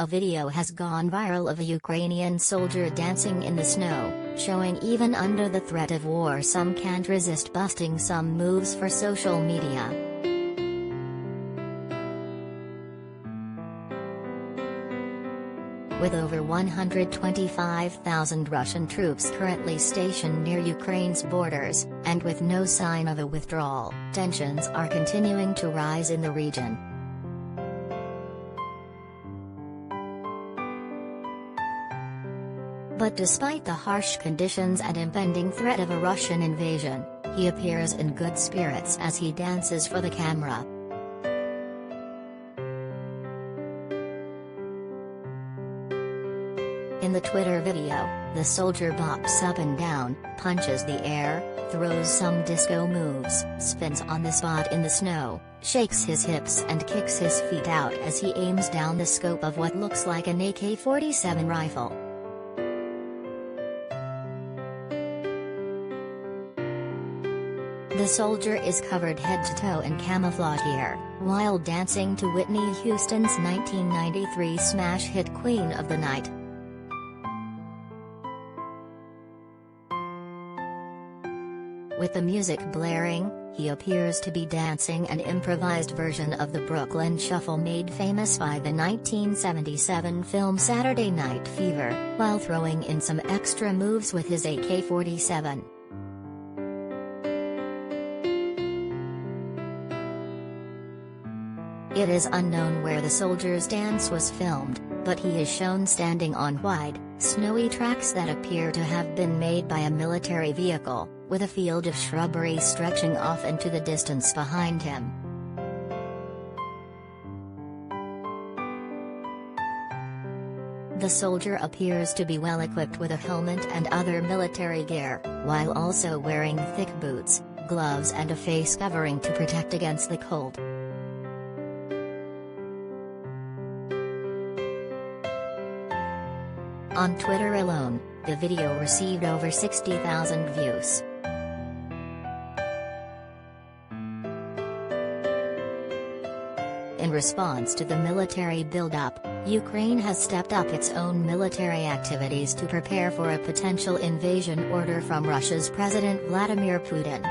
A video has gone viral of a Ukrainian soldier dancing in the snow, showing even under the threat of war some can't resist busting some moves for social media. With over 125,000 Russian troops currently stationed near Ukraine's borders, and with no sign of a withdrawal, tensions are continuing to rise in the region. But despite the harsh conditions and impending threat of a Russian invasion, he appears in good spirits as he dances for the camera. In the Twitter video, the soldier bops up and down, punches the air, throws some disco moves, spins on the spot in the snow, shakes his hips and kicks his feet out as he aims down the scope of what looks like an AK-47 rifle. The soldier is covered head to toe in camouflage gear, while dancing to Whitney Houston's 1993 smash hit Queen of the Night. With the music blaring, he appears to be dancing an improvised version of the Brooklyn Shuffle made famous by the 1977 film Saturday Night Fever, while throwing in some extra moves with his AK-47. It is unknown where the soldier's dance was filmed, but he is shown standing on wide, snowy tracks that appear to have been made by a military vehicle, with a field of shrubbery stretching off into the distance behind him. The soldier appears to be well equipped with a helmet and other military gear, while also wearing thick boots, gloves and a face covering to protect against the cold. On Twitter alone, the video received over 60,000 views. In response to the military buildup, Ukraine has stepped up its own military activities to prepare for a potential invasion order from Russia's President Vladimir Putin.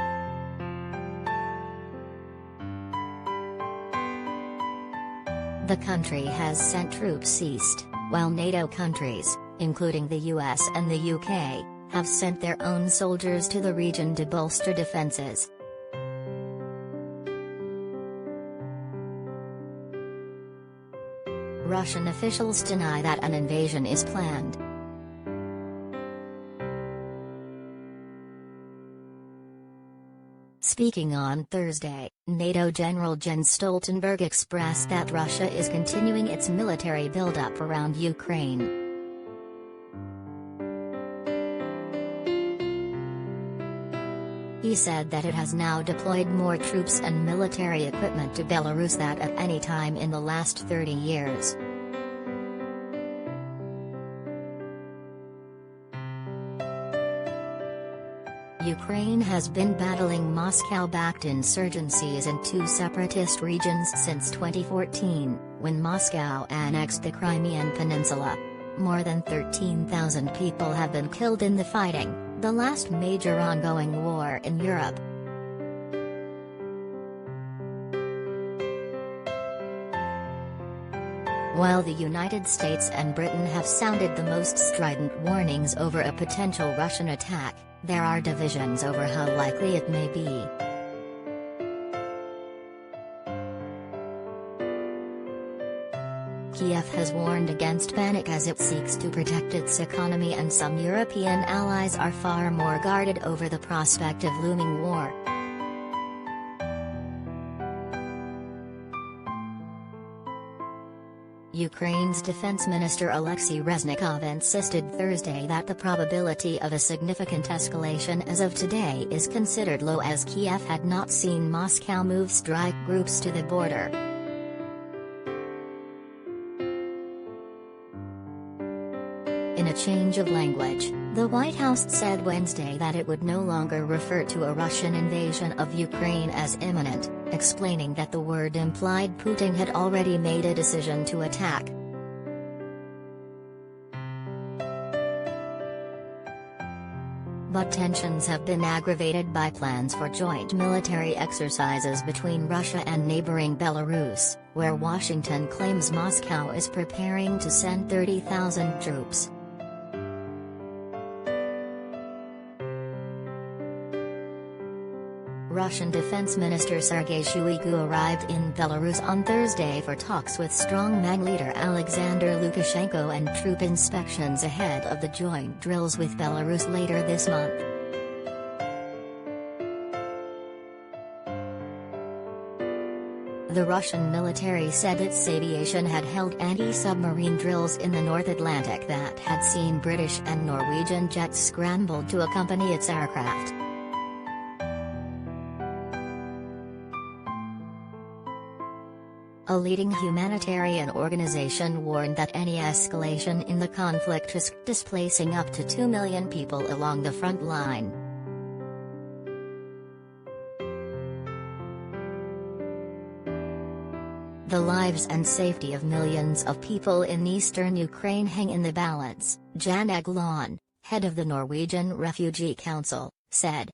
The country has sent troops east, while NATO countries, including the US and the UK, have sent their own soldiers to the region to bolster defenses. Russian officials deny that an invasion is planned. Speaking on Thursday, NATO General Jens Stoltenberg expressed that Russia is continuing its military buildup around Ukraine. He said that it has now deployed more troops and military equipment to Belarus than at any time in the last 30 years. Ukraine has been battling Moscow-backed insurgencies in two separatist regions since 2014, when Moscow annexed the Crimean Peninsula. More than 13,000 people have been killed in the fighting, the last major ongoing war in Europe. While the United States and Britain have sounded the most strident warnings over a potential Russian attack, there are divisions over how likely it may be. Kiev has warned against panic as it seeks to protect its economy, and some European allies are far more guarded over the prospect of looming war. Ukraine's Defense Minister Alexei Reznikov insisted Thursday that the probability of a significant escalation as of today is considered low, as Kiev had not seen Moscow move strike groups to the border. In a change of language, the White House said Wednesday that it would no longer refer to a Russian invasion of Ukraine as imminent, explaining that the word implied Putin had already made a decision to attack. But tensions have been aggravated by plans for joint military exercises between Russia and neighboring Belarus, where Washington claims Moscow is preparing to send 30,000 troops. Russian Defense Minister Sergei Shoigu arrived in Belarus on Thursday for talks with strongman leader Alexander Lukashenko and troop inspections ahead of the joint drills with Belarus later this month. The Russian military said its aviation had held anti-submarine drills in the North Atlantic that had seen British and Norwegian jets scrambled to accompany its aircraft. A leading humanitarian organization warned that any escalation in the conflict risks displacing up to 2 million people along the front line. The lives and safety of millions of people in eastern Ukraine hang in the balance, Jan Egeland, head of the Norwegian Refugee Council, said.